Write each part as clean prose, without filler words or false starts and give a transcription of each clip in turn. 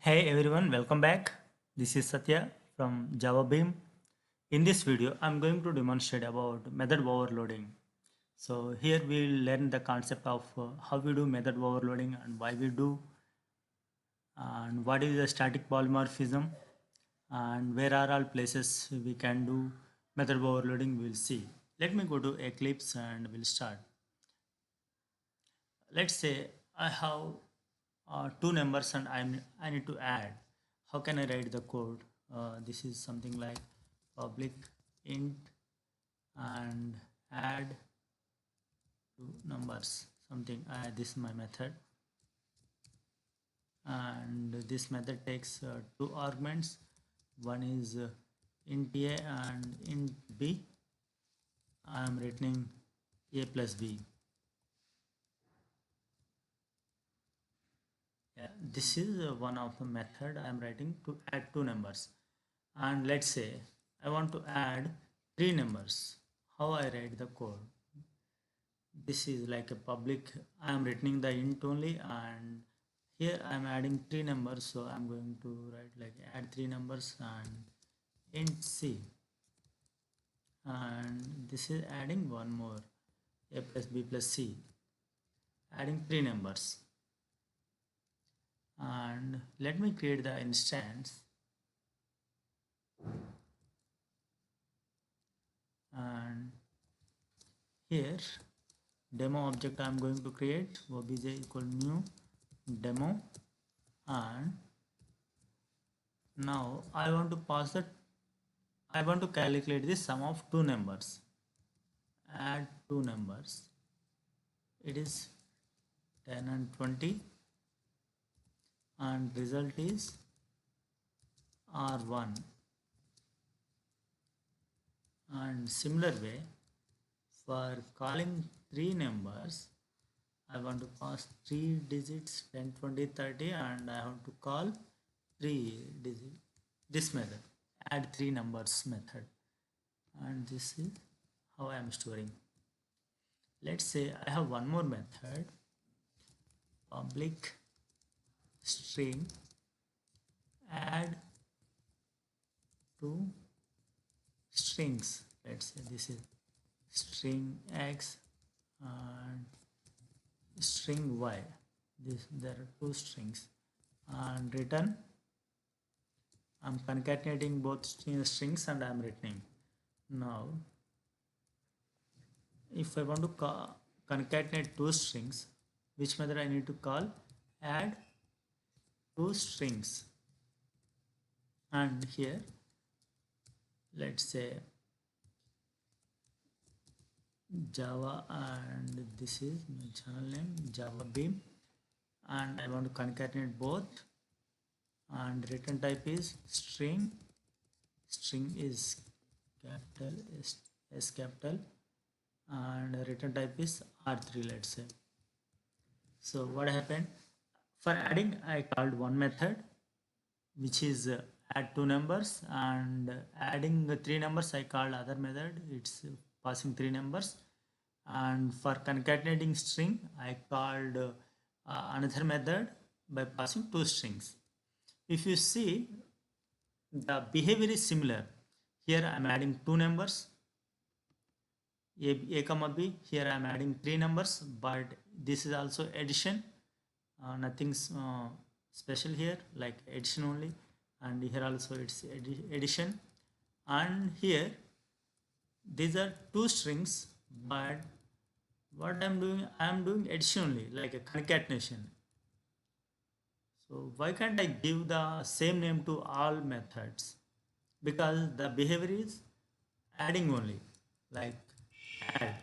Hey everyone, welcome back. This is Satya from Java Beam. In this video, I'm going to demonstrate about method overloading. So here we will learn the concept of how we do method overloading and why we do, and what is the static polymorphism, and where are all places we can do method overloading. We'll see. Let me go to Eclipse and we'll start. Let's say I have two numbers and I need to add. How can I write the code? This is something like public int and add two numbers. Something this is my method, and this method takes two arguments. One is int a and int b. I am returning a plus b. Yeah, this is one of the method I am writing to add two numbers. And let's say I want to add three numbers. How I write the code? This is like a public. I am returning the int only, and here I am adding three numbers. So I'm going to write like add three numbers and int c, and this is adding one more a plus b plus c, adding three numbers. And let me create the instance, and here demo object I am going to create obj equal new demo, and now I want to calculate the sum of two numbers. Add two numbers. It is 10 and 20, and result is R1. And similar way, for calling three numbers, I want to pass three digits 10, 20, 30, and I have to call three digits. This method, add three numbers method, and this is how I am storing. Let's say I have one more method, public string add two strings. Let's say this is string x and string y. There are two strings, and return. I'm concatenating both strings and I'm returning. Now, if I want to concatenate two strings, which method I need to call? Add two strings. And here, let's say Java, and this is my channel name, Java Beam, and I want to concatenate both, and return type is string. String is capital S capital, and return type is R3, let's say. So what happened? For adding, I called one method, which is add two numbers, and adding three numbers, I called other method. It's passing three numbers. And for concatenating string, I called another method by passing two strings. If you see, the behavior is similar. Here I am adding two numbers, a comma b. Here I am adding three numbers, but this is also addition. Nothing special here, like addition only. And here also it's addition. And here these are two strings, but what I am doing addition only, like a concatenation. So why can't I give the same name to all methods? Because the behavior is adding only, like add,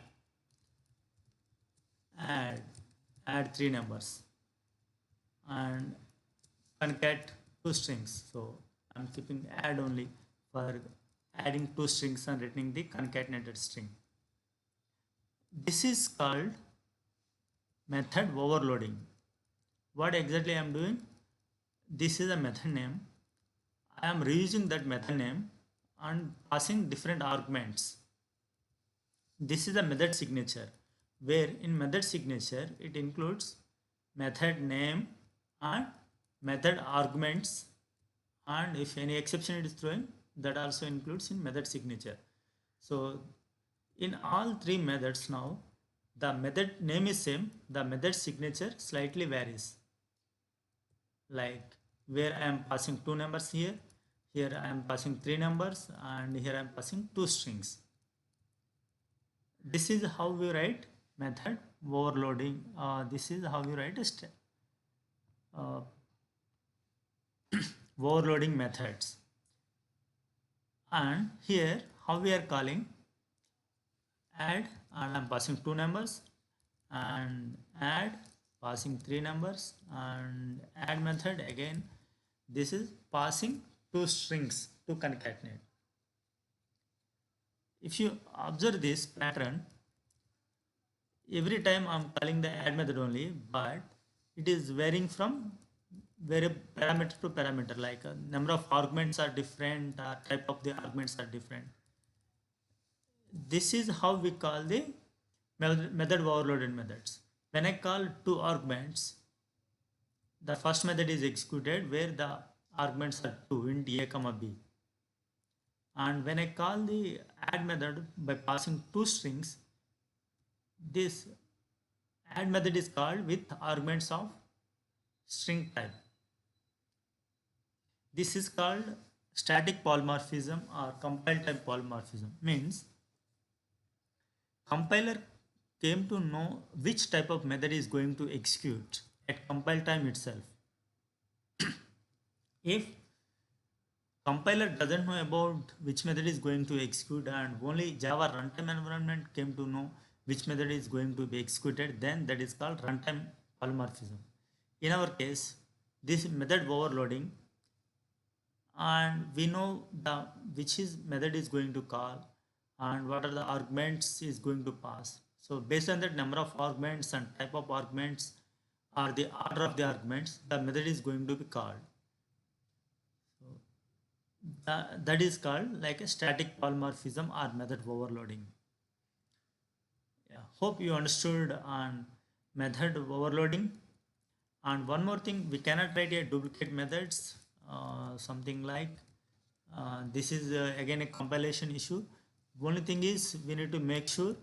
add, add three numbers, and concat two strings. So I'm keeping add only for adding two strings and returning the concatenated string. This is called method overloading. What exactly I am doing? This is a method name. I am reusing that method name and passing different arguments. This is a method signature, where in method signature it includes method name and method arguments, and if any exception it is throwing, that also includes in method signature. So in all three methods now, the method name is same, the method signature slightly varies. Like where I am passing two numbers here, here I am passing three numbers, and here I am passing two strings. This is how we write method overloading. This is how we write uh, overloading methods. And here how we are calling add, and I'm passing two numbers, and add passing three numbers, and add method again. This is passing two strings to concatenate. If you observe this pattern, every time I'm calling the add method only, but it is varying from parameter to parameter, like number of arguments are different, type of the arguments are different. This is how we call the method overloaded methods. When I call two arguments, the first method is executed where the arguments are 2 int a comma b. And when I call the add method by passing two strings, this add method is called with arguments of string type. This is called static polymorphism or compile type polymorphism. Means compiler came to know which type of method is going to execute at compile time itself. If compiler doesn't know about which method is going to execute, and only Java runtime environment came to know which method is going to be executed, then that is called runtime polymorphism. In our case, this method overloading, and we know the which is method is going to call and what are the arguments is going to pass. So based on that number of arguments and type of arguments or the order of the arguments, the method is going to be called. So that is called like a static polymorphism or method overloading. Yeah, hope you understood on method overloading. And one more thing, we cannot write a duplicate methods, something like this is again a compilation issue. Only thing is we need to make sure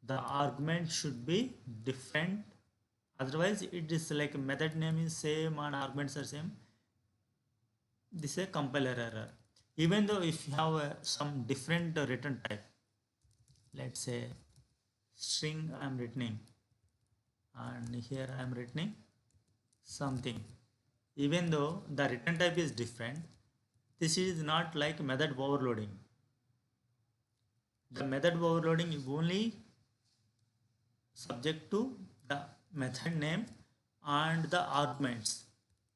the argument should be different, otherwise it is like method name is same and arguments are same. This is a compiler error. Even though if you have some different return type, let's say string I am returning, and here I am returning something. Even though the return type is different, this is not like method overloading. The method overloading is only subject to the method name and the arguments,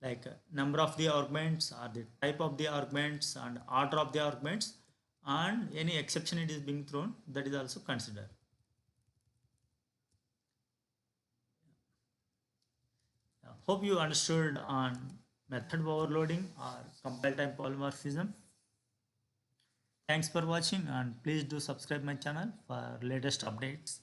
like number of the arguments or the type of the arguments and order of the arguments, and any exception it is being thrown, that is also considered. Hope you understood on method overloading or compile time polymorphism. Thanks for watching, and please do subscribe my channel for latest updates.